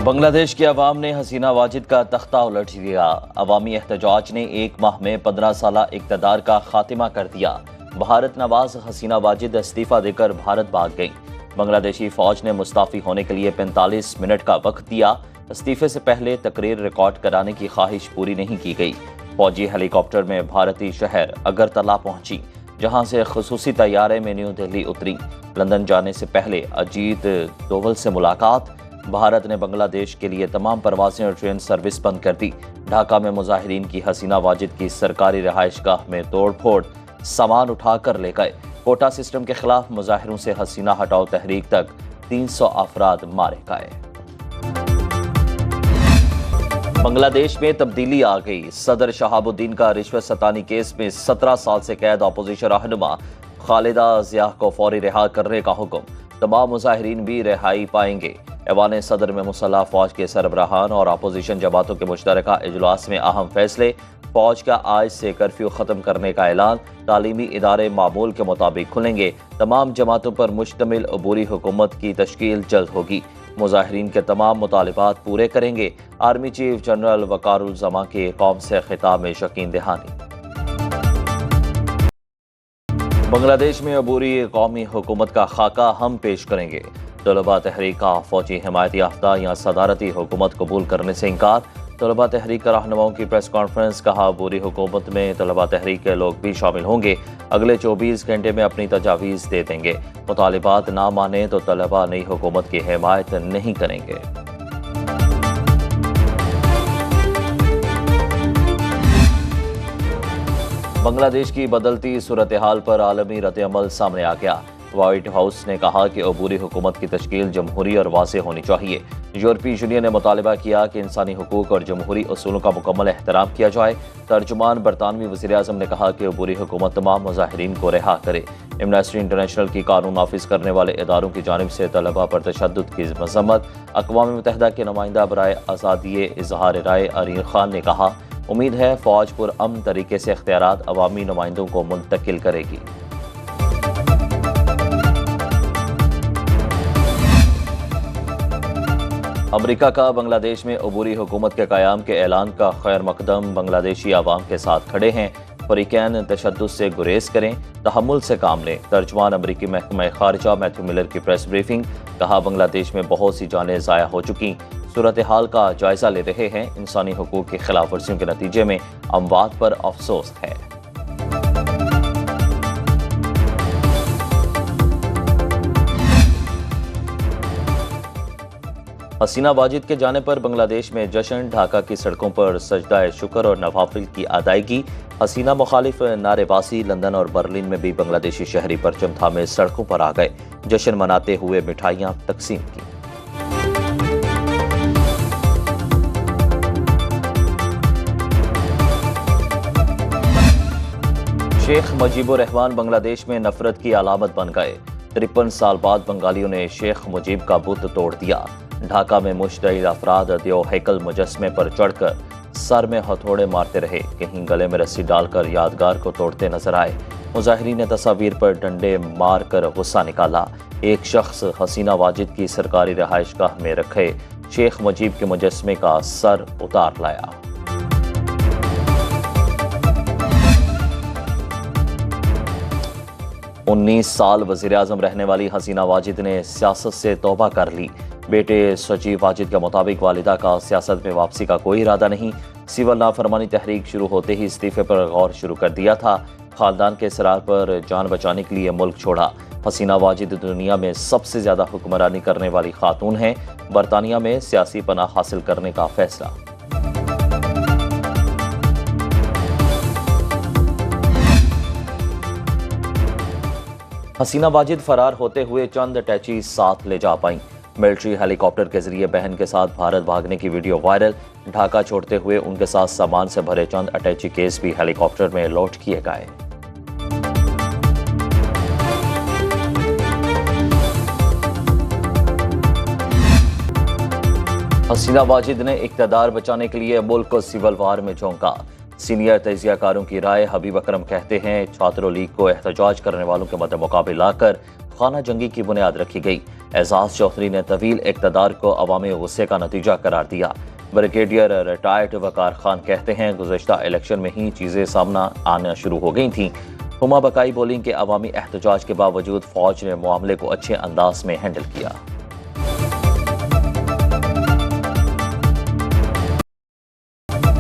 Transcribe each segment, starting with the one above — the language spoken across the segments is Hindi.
बांग्लादेश की अवाम ने हसीना वाजिद का तख्ता उलट दिया। अवामी एहतजाज ने 1 माह में 15 साला इक़्तिदार का खात्मा कर दिया। भारत नवाज हसीना वाजिद इस्तीफा देकर भारत भाग गई। बांग्लादेशी फौज ने मुस्ताफी होने के लिए 45 मिनट का वक्त दिया। इस्तीफे से पहले तकरीर रिकॉर्ड कराने की ख्वाहिश पूरी नहीं की गई। फौजी हेलीकॉप्टर में भारतीय शहर अगरतला पहुंची, जहां से खसूसी तैयारे में न्यू दिल्ली उतरी। लंदन जाने से पहले अजीत डोवल से मुलाकात। भारत ने बांग्लादेश के लिए तमाम परवाजें और ट्रेन सर्विस बंद कर दी। ढाका में मुजाहिरीन की हसीना वाजिद की सरकारी रिहाइशगाह में तोड़फोड़, सामान उठाकर ले गए। कोटा सिस्टम के खिलाफ मुजाहिरों से हसीना हटाओ तहरीक तक 300 अफराद मारे गए। बांग्लादेश में तब्दीली आ गई। सदर शहाबुद्दीन का रिश्वत सतानी केस में 17 साल से कैद अपोजिशन रहनुमा खालिदा जिया को फौरी रिहा करने का हुक्म। तमाम मुजाहिरीन भी रिहाई पाएंगे। ऐवान सदर में मुसल्लह फौज के सरबराहान और अपोजिशन जमातों के मुश्तरका इजलास में अहम फैसले। फौज का आज से कर्फ्यू खत्म करने का ऐलान। तालीमी इदारे मामूल के मुताबिक खुलेंगे। तमाम जमातों पर मुश्तमिल अबूरी हुकूमत की तश्कील जल्द होगी। मुजाहिरीन के तमाम मुतालिबात पूरे करेंगे। आर्मी चीफ जनरल वकारुल जमा के कौम से खिताब में शकीन दहानी। बांग्लादेश में अबूरी कौमी हुकूमत का खाका हम पेश करेंगे। तलबा तहरीक का फौजी हिमायत याफ्ता या सदारती हुकूमत कबूल करने से इनकार। तलबा तहरीक रहनुमाओं की प्रेस कॉन्फ्रेंस। कहा, बुरी हुकूमत में तलबा तहरीक के लोग भी शामिल होंगे। अगले 24 घंटे में अपनी तजावीज़ दे देंगे। मुतालिबात ना माने तो तलबा नई हुकूमत की हिमायत नहीं करेंगे। बांग्लादेश की बदलती सूरत हाल पर आलमी रद्द-ए-अमल सामने आ गया। व्हाइट हाउस ने कहा कि अबूरी हुकूमत की तश्कील जमहूरी और वाज़े होनी चाहिए। यूरोपीय यूनियन ने मुतालबा किया कि इंसानी हुकूक और जमहूरी असूलों का मुकम्मल एहतराम किया जाए। तर्जुमान बरतानवी वज़ीर-ए-आज़म ने कहा कि अबूरी हुकूमत तमाम मुजाहिरीन को रिहा करे। एमनेस्टी इंटरनेशनल की कानून नाफिज करने वाले इदारों की जानिब से तलबा पर तशद्दुद की मज़म्मत। अक़वाम मुत्तहिदा के नुमाइंदा बराए आज़ादी इज़हार राय अरीन खान ने कहा, उम्मीद है फौज पुरअमन तरीके से इख्तियारात अवामी नुमाइंदों को मुंतकिल करेगी। अमरीका का बांग्लादेश में अबूरी हुकूमत के क़याम के ऐलान का खैर मकदम। बांग्लादेशी आवाम के साथ खड़े हैं। फरीकैन तशद्दुद से गुरेज करें, तहम्मुल से काम लें। तर्जुमान अमरीकी महकमा खारिजा मैथ्यू मिलर की प्रेस ब्रीफिंग। कहा, बांग्लादेश में बहुत सी जानें ज़ाया हो चुकी। सूरत हाल का जायजा ले रहे हैं। इंसानी हुकूक की खिलाफ वर्जियों के नतीजे में अमवात पर अफसोस है। हसीना वाजिद के जाने पर बांग्लादेश में जश्न। ढाका की सड़कों पर सजदा शुक्र और नवाफिल की अदायगी। हसीना मुखालिफ नारेबाजी। लंदन और बर्लिन में भी बांग्लादेशी शहरी परचम थामे सड़कों पर आ गए। जश्न मनाते हुए मिठाइयां तकसीम की। शेख मुजीबुर रहमान बांग्लादेश में नफरत की अलामत बन गए। 53 साल बाद बंगालियों ने शेख मुजीब का बुत तोड़ दिया। ढाका में मुश्तइल अफराद देव हैकल मुजस्मे पर चढ़कर सर में हथौड़े मारते रहे। कहीं गले में रस्सी डालकर यादगार को तोड़ते नजर आए। मुजाहिरीन ने तस्वीर पर डंडे मार कर गुस्सा निकाला। एक शख्स हसीना वाजिद की सरकारी रिहाइशगाह में रखे शेख मुजीब के मुजस्मे का सर उतार लाया। उन्नीस साल वज़ीर-ए-आज़म रहने वाली हसीना वाजिद ने सियासत से तौबा कर ली। बेटे सजीव वाजिद के मुताबिक वालिदा का सियासत में वापसी का कोई इरादा नहीं। सिविल नाफरमानी तहरीक शुरू होते ही इस्तीफे पर गौर शुरू कर दिया था। खानदान के इसरार पर जान बचाने के लिए मुल्क छोड़ा। हसीना वाजिद दुनिया में सबसे ज्यादा हुक्मरानी करने वाली खातून हैं। बरतानिया में सियासी पनाह हासिल करने का फैसला। हसीना वाजिद फरार होते हुए चंद अटैची साथ ले जा पाई। मिलिट्री हेलीकॉप्टर के जरिए बहन के साथ भारत भागने की वीडियो वायरल। ढाका छोड़ते हुए उनके साथ सामान से भरे चंद अटैची केस भी हेलीकॉप्टर में लोड किए गए। हसीना वाजिद ने इक़्तिदार बचाने के लिए मुल्क को सिविल वार में झोंका। सीनियर तजियाकारों की राय। हबीब अकरम कहते हैं, छात्रों लीग को एहतजाज करने वालों के मद्देमुकाबिल लाकर खाना जंगी की बुनियाद रखी गई। एजाज चौधरी ने तवील इक़्तिदार को अवामी गुस्से का नतीजा करार दिया। ब्रिगेडियर रिटायर्ड वकार खान कहते हैं, गुज़श्ता इलेक्शन में ही चीज़ें सामना आना शुरू हो गई थीं। हुमा बकाई बोली कि अवामी एहतजाज के बावजूद फौज ने मामले को अच्छे अंदाज में हैंडल किया।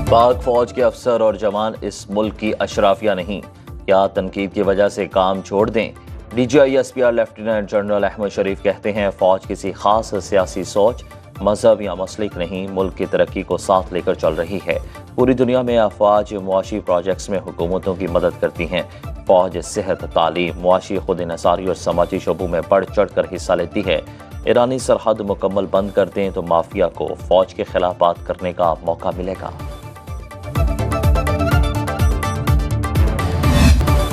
पाक फौज के अफसर और जवान इस मुल्क की अशराफिया नहीं, क्या तनकीद की वजह से काम छोड़ दें? DGISPR लेफ्टिनेंट जनरल अहमद शरीफ कहते हैं, फौज किसी खास सियासी सोच, मजहब या मसलिक नहीं, मुल्क की तरक्की को साथ लेकर चल रही है। पूरी दुनिया में अफवाज मुआशी प्रोजेक्ट्स में हुकूमतों की मदद करती हैं। फौज सेहत, तालीम, मुआशी खुद इन्हसारी और समाजी शोबों में बढ़ चढ़ कर हिस्सा लेती है। ईरानी सरहद मुकम्मल बंद कर दें तो माफिया को फौज के खिलाफ बात करने का मौका मिलेगा।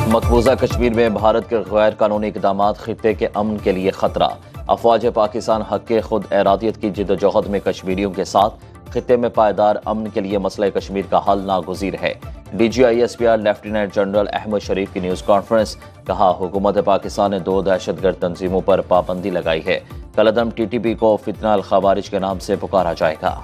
मकबूजा कश्मीर में भारत के गैर कानूनी इक़दामात खित्ते के अमन के लिए खतरा। अफवाज पाकिस्तान हक के खुद इरादियत की जिद्दोजहद में कश्मीरियों के साथ खित्ते में पायदार अमन के लिए मसला कश्मीर का हल नागुज़ीर है। DGISPR लेफ्टिनेंट जनरल अहमद शरीफ की न्यूज़ कॉन्फ्रेंस, कहा हुकूमत पाकिस्तान ने 2 दहशतगर्द तंजीमों पर पाबंदी लगाई है। कलदम TTP को फितना अल खवारिज के नाम से पुकारा जाएगा।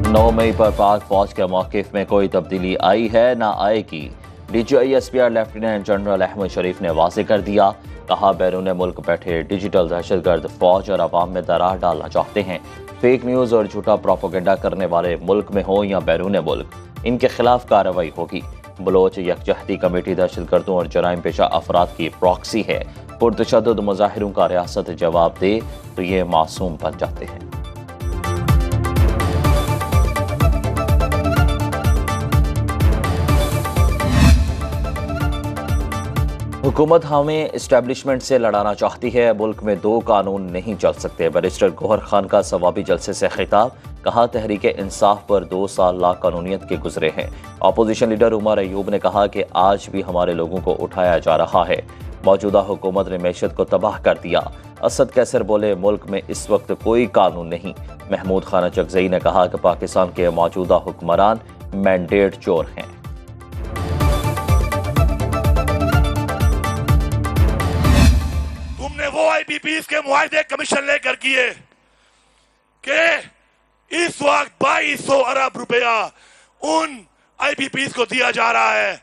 9 मई पर पाक फौज के मौक़िफ़ में कोई तब्दीली आई है ना आएगी। DGISPR लेफ्टिनेंट जनरल अहमद शरीफ ने वाज़ेह कर दिया। कहा, बैरून मुल्क बैठे डिजिटल दहशतगर्द फौज और अवाम में दरार डालना चाहते हैं। फेक न्यूज़ और झूठा प्रोपेगेंडा करने वाले मुल्क में हो या बैरून मुल्क, इनके खिलाफ कार्रवाई होगी। बलोच यकजहती कमेटी दहशतगर्दों और जराइम पेशा अफराद की प्रॉक्सी है। पुरतशद्दुद मुजाहिरों का रियासत जवाब दे तो ये मासूम बन जाते हैं। हुकूमत हमें इस्टेब्लिशमेंट से लड़ाना चाहती है, मुल्क में 2 कानून नहीं चल सकते। बैरिस्टर गौहर खान का सवाबी जलसे से खिताब, कहा तहरीक इंसाफ पर 2 साल लाकानूनियत के गुजरे हैं। अपोजिशन लीडर उमर अयूब ने कहा कि आज भी हमारे लोगों को उठाया जा रहा है। मौजूदा हुकूमत ने मैशत को तबाह कर दिया। असद कैसर बोले, मुल्क में इस वक्त कोई कानून नहीं। महमूद खान चकजई ने कहा कि पाकिस्तान के मौजूदा हुक्मरान मैंडेट चोर हैं। वो IPPs के मुआहदे कमीशन लेकर किए कि इस वक्त 2200 अरब रुपया उन IPPs को दिया जा रहा है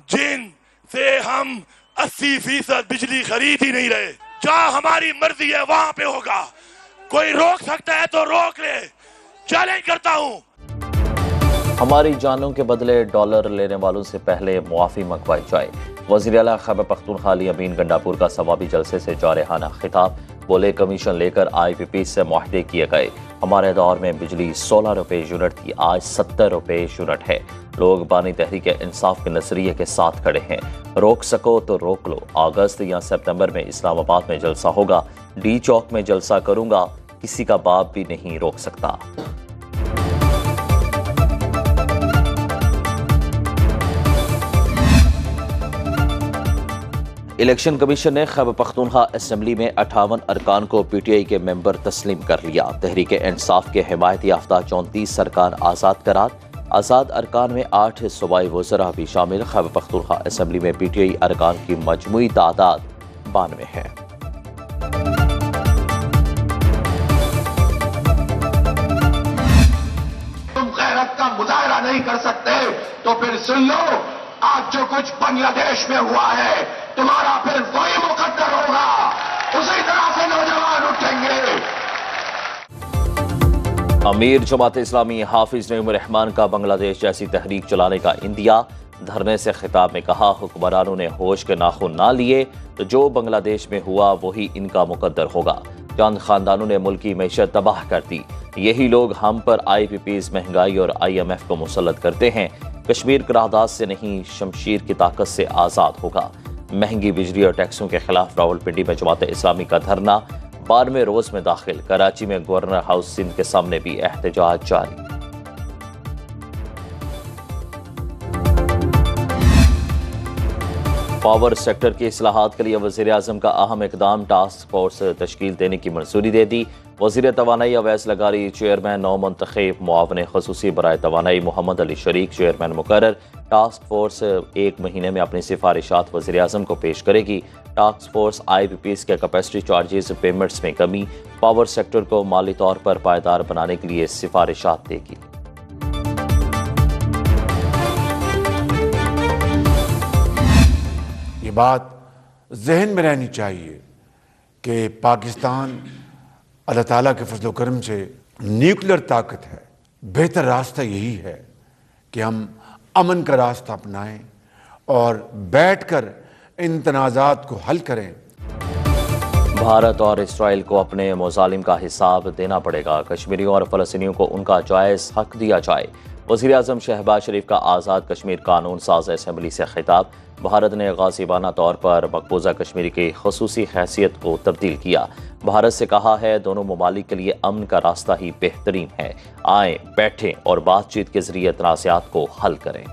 जिन से हम 80% बिजली खरीद ही नहीं रहे। जहां हमारी मर्जी है वहां पे होगा, कोई रोक सकता है तो रोक ले। चैलेंज करता हूं। हमारी जानों के बदले डॉलर लेने वालों से पहले मुआफी मंगवाई जाए। वज़ीर आला खैबर पख्तूनख्वा अली अमीन गंडापुर का सवाबी जलसे से जारहाना खिताब, बोले कमीशन लेकर IPP से मुआहदे किए गए। हमारे दौर में बिजली 16 रुपये यूनिट थी, आज 70 रुपये यूनिट है। लोग बानी तहरीक इंसाफ के नजरिए के साथ खड़े हैं। रोक सको तो रोक लो। अगस्त या सितंबर में इस्लामाबाद में जलसा होगा। D चौक में जलसा करूंगा, किसी का बाप भी नहीं रोक सकता। इलेक्शन कमीशन ने खैबर पख्तूनख्वा असेंबली में 58 अरकान को PTI के मेंबर तस्लीम कर लिया। तहरीक इंसाफ के हिमायत याफ्ता 34 अरकान आज़ाद करार। आज़ाद अरकान में 8 सूबाई वज़रा भी शामिल। खैबर पख्तूनख्वा असेंबली में PTI अरकान की मजमूई तादाद 92 है। तुम गैरत का मुजाहरा नहीं कर सकते तो फिर सुन लो, आज जो कुछ बांग्लादेश में हुआ है तुम्हारा फिर वही मुकद्दर होगा। उसी तरह से नौजवान उठेंगे। अमीर जमात इस्लामी हाफिज नईम रहमान का बांग्लादेश जैसी तहरीक चलाने का इंदिया। धरने से खिताब में कहा, हुक्मरानों ने होश के नाखून ना लिए तो जो बांग्लादेश में हुआ वही इनका मुकद्दर होगा। चंद खानदानों ने मुल्क की मैशत तबाह कर दी। यही लोग हम पर IPPs, महंगाई और IMF को मुसल्लत करते हैं। कश्मीर करारदाद से नहीं, शमशीर की ताकत से आज़ाद होगा। महंगी बिजली और टैक्सों के खिलाफ रावलपिंडी में जमात इस्लामी का धरना। 12वें रोज में दाखिल। कराची में गवर्नर हाउस सिंध के सामने भी एहतजाज जारी। पावर सेक्टर की इस्लाहात के लिए वज़ीर आज़म का अहम इकदाम, टास्क फोर्स तश्कील देने की मंजूरी दे दी। वज़ीर तवानाई अवैस लगारी चेयरमैन नौ मुंतखब। मुआवन ख़ुसूसी बराए तवानाई मोहम्मद अली शरीक चेयरमैन मुकर्रर। टास्क फोर्स 1 महीने में अपनी सिफारिशात वज़ीर-ए-आज़म को पेश करेगी। टास्क फोर्स IPPs के कैपेसिटी चार्जेस पेमेंट्स में कमी, पावर सेक्टर को माली तौर पर पायदार बनाने के लिए सिफारिशात देगी। ये बात जहन में रहनी चाहिए कि पाकिस्तान अल्लाह ताला के फजल करम से न्यूक्लियर ताकत है। बेहतर रास्ता यही है कि हम अमन का रास्ता अपनाएं और बैठकर इन तनाज़ात को हल करें। भारत और इसराइल को अपने मुज़ालिम का हिसाब देना पड़ेगा। कश्मीरियों और फ़लस्तीनियों को उनका जायज़ हक दिया जाए। वज़ीर-ए-आज़म शहबाज शरीफ का आज़ाद कश्मीर कानून साज असम्बली से खिताब। भारत ने गासिबाना तौर पर मकबूजा कश्मीर की खसूसी हैसियत को तब्दील किया। भारत से कहा है दोनों ममालिक के लिए अमन का रास्ता ही बेहतरीन है। आएँ, बैठें और बातचीत के जरिए तनाज़ात को हल करें।